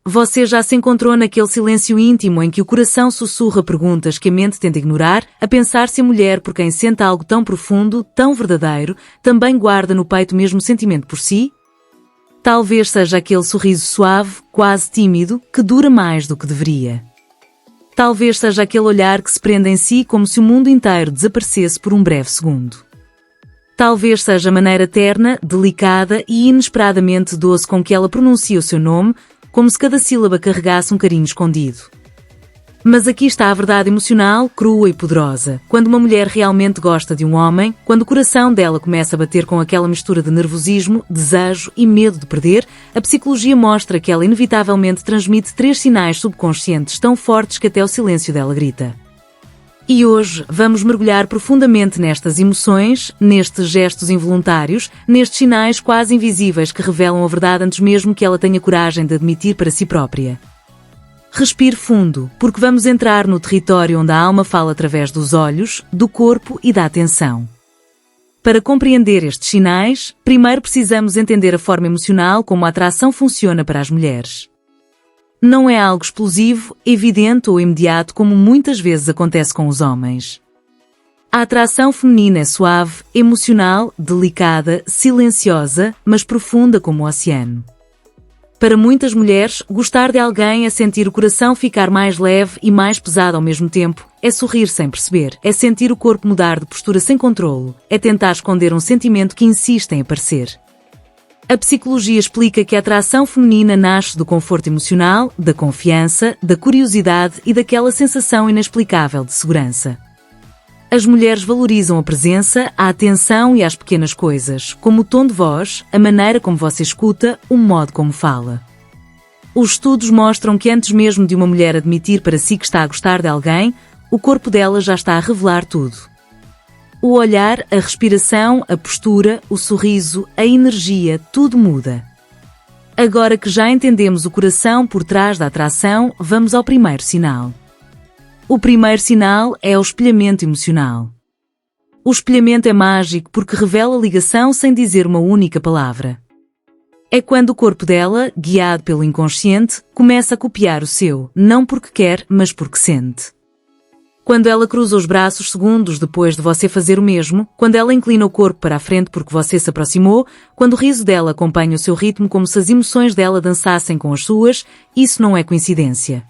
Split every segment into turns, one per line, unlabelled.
Você já se encontrou naquele silêncio íntimo em que o coração sussurra perguntas que a mente tenta ignorar, a pensar se a mulher por quem sente algo tão profundo, tão verdadeiro, também guarda no peito o mesmo sentimento por si? Talvez seja aquele sorriso suave, quase tímido, que dura mais do que deveria. Talvez seja aquele olhar que se prende em si como se o mundo inteiro desaparecesse por um breve segundo. Talvez seja a maneira terna, delicada e inesperadamente doce com que ela pronuncia o seu nome, como se cada sílaba carregasse um carinho escondido. Mas aqui está a verdade emocional, crua e poderosa. Quando uma mulher realmente gosta de um homem, quando o coração dela começa a bater com aquela mistura de nervosismo, desejo e medo de perder, a psicologia mostra que ela inevitavelmente transmite 3 sinais subconscientes tão fortes que até o silêncio dela grita. E hoje vamos mergulhar profundamente nestas emoções, nestes gestos involuntários, nestes sinais quase invisíveis que revelam a verdade antes mesmo que ela tenha coragem de admitir para si própria. Respire fundo, porque vamos entrar no território onde a alma fala através dos olhos, do corpo e da atenção. Para compreender estes sinais, primeiro precisamos entender a forma emocional como a atração funciona para as mulheres. Não é algo explosivo, evidente ou imediato como muitas vezes acontece com os homens. A atração feminina é suave, emocional, delicada, silenciosa, mas profunda como o oceano. Para muitas mulheres, gostar de alguém é sentir o coração ficar mais leve e mais pesado ao mesmo tempo, é sorrir sem perceber, é sentir o corpo mudar de postura sem controlo, é tentar esconder um sentimento que insiste em aparecer. A psicologia explica que a atração feminina nasce do conforto emocional, da confiança, da curiosidade e daquela sensação inexplicável de segurança. As mulheres valorizam a presença, a atenção e as pequenas coisas, como o tom de voz, a maneira como você escuta, o modo como fala. Os estudos mostram que antes mesmo de uma mulher admitir para si que está a gostar de alguém, o corpo dela já está a revelar tudo. O olhar, a respiração, a postura, o sorriso, a energia, tudo muda. Agora que já entendemos o coração por trás da atração, vamos ao primeiro sinal. O primeiro sinal é o espelhamento emocional. O espelhamento é mágico porque revela a ligação sem dizer uma única palavra. É quando o corpo dela, guiado pelo inconsciente, começa a copiar o seu, não porque quer, mas porque sente. Quando ela cruza os braços segundos depois de você fazer o mesmo, quando ela inclina o corpo para a frente porque você se aproximou, quando o riso dela acompanha o seu ritmo como se as emoções dela dançassem com as suas, isso não é coincidência.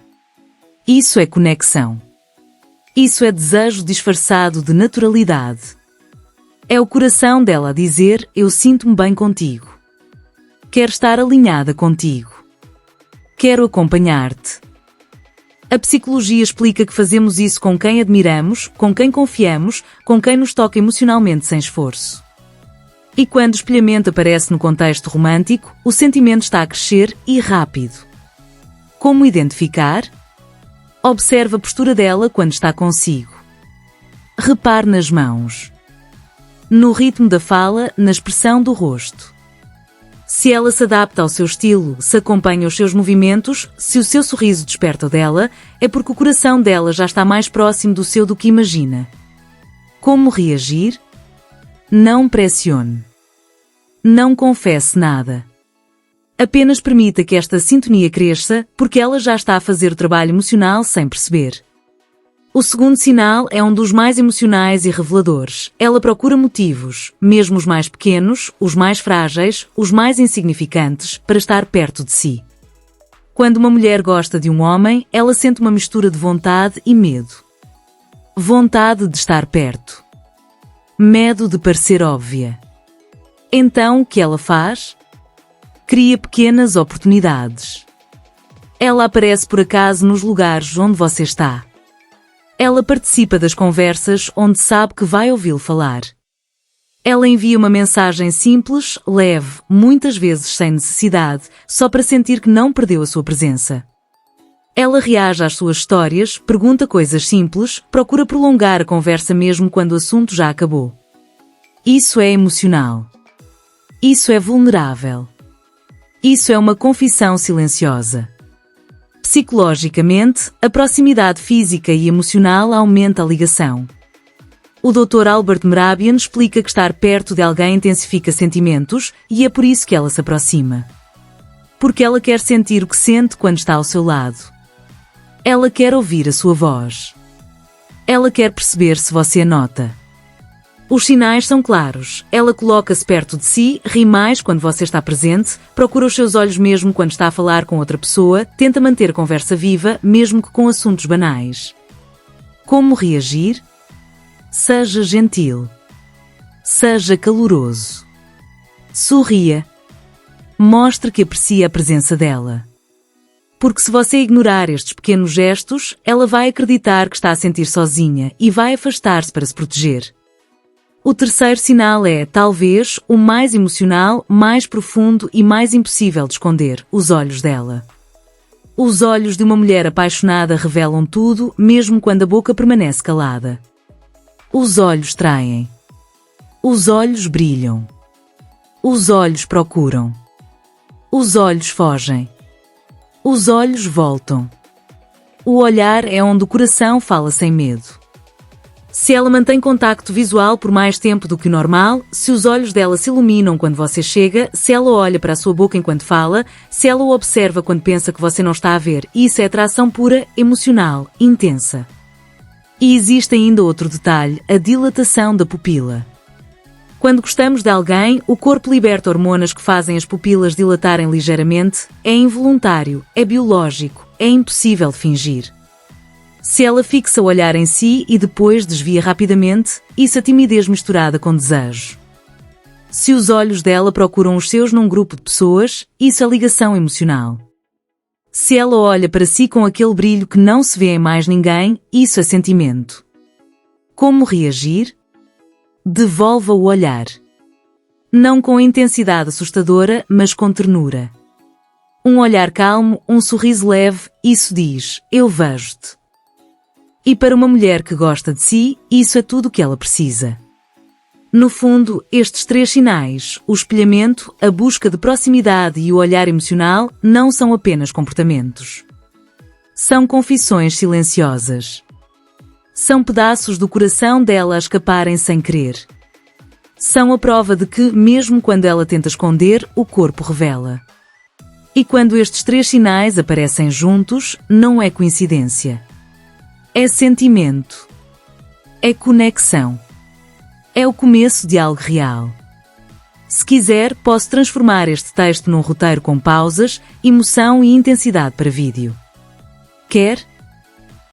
Isso é conexão. Isso é desejo disfarçado de naturalidade. É o coração dela a dizer, eu sinto-me bem contigo. Quero estar alinhada contigo. Quero acompanhar-te. A psicologia explica que fazemos isso com quem admiramos, com quem confiamos, com quem nos toca emocionalmente sem esforço. E quando o espelhamento aparece no contexto romântico, o sentimento está a crescer e rápido. Como identificar? Observe a postura dela quando está consigo. Repare nas mãos. No ritmo da fala, na expressão do rosto. Se ela se adapta ao seu estilo, se acompanha os seus movimentos, se o seu sorriso desperta o dela, é porque o coração dela já está mais próximo do seu do que imagina. Como reagir? Não pressione. Não confesse nada. Apenas permita que esta sintonia cresça, porque ela já está a fazer o trabalho emocional sem perceber. O segundo sinal é um dos mais emocionais e reveladores. Ela procura motivos, mesmo os mais pequenos, os mais frágeis, os mais insignificantes, para estar perto de si. Quando uma mulher gosta de um homem, ela sente uma mistura de vontade e medo. Vontade de estar perto. Medo de parecer óbvia. Então, o que ela faz? Cria pequenas oportunidades. Ela aparece por acaso nos lugares onde você está. Ela participa das conversas onde sabe que vai ouvi-lo falar. Ela envia uma mensagem simples, leve, muitas vezes sem necessidade, só para sentir que não perdeu a sua presença. Ela reage às suas histórias, pergunta coisas simples, procura prolongar a conversa mesmo quando o assunto já acabou. Isso é emocional. Isso é vulnerável. Isso é uma confissão silenciosa. Psicologicamente, a proximidade física e emocional aumenta a ligação. O Dr. Albert Mehrabian explica que estar perto de alguém intensifica sentimentos e é por isso que ela se aproxima. Porque ela quer sentir o que sente quando está ao seu lado. Ela quer ouvir a sua voz. Ela quer perceber se você a nota. Os sinais são claros. Ela coloca-se perto de si, ri mais quando você está presente, procura os seus olhos mesmo quando está a falar com outra pessoa, tenta manter a conversa viva, mesmo que com assuntos banais. Como reagir? Seja gentil. Seja caloroso. Sorria. Mostre que aprecia a presença dela. Porque se você ignorar estes pequenos gestos, ela vai acreditar que está a sentir sozinha e vai afastar-se para se proteger. O terceiro sinal é, talvez, o mais emocional, mais profundo e mais impossível de esconder: os olhos dela. Os olhos de uma mulher apaixonada revelam tudo, mesmo quando a boca permanece calada. Os olhos traem. Os olhos brilham. Os olhos procuram. Os olhos fogem. Os olhos voltam. O olhar é onde o coração fala sem medo. Se ela mantém contacto visual por mais tempo do que o normal, se os olhos dela se iluminam quando você chega, se ela olha para a sua boca enquanto fala, se ela o observa quando pensa que você não está a ver, isso é atração pura, emocional, intensa. E existe ainda outro detalhe: a dilatação da pupila. Quando gostamos de alguém, o corpo liberta hormonas que fazem as pupilas dilatarem ligeiramente. É involuntário, é biológico, é impossível de fingir. Se ela fixa o olhar em si e depois desvia rapidamente, isso é timidez misturada com desejo. Se os olhos dela procuram os seus num grupo de pessoas, isso é ligação emocional. Se ela olha para si com aquele brilho que não se vê em mais ninguém, isso é sentimento. Como reagir? Devolva o olhar. Não com intensidade assustadora, mas com ternura. Um olhar calmo, um sorriso leve, isso diz: eu vejo-te. E para uma mulher que gosta de si, isso é tudo o que ela precisa. No fundo, estes três sinais, o espelhamento, a busca de proximidade e o olhar emocional, não são apenas comportamentos. São confissões silenciosas. São pedaços do coração dela a escaparem sem querer. São a prova de que, mesmo quando ela tenta esconder, o corpo revela. E quando estes três sinais aparecem juntos, não é coincidência. É sentimento. É conexão. É o começo de algo real. Se quiser, posso transformar este texto num roteiro com pausas, emoção e intensidade para vídeo. Quer?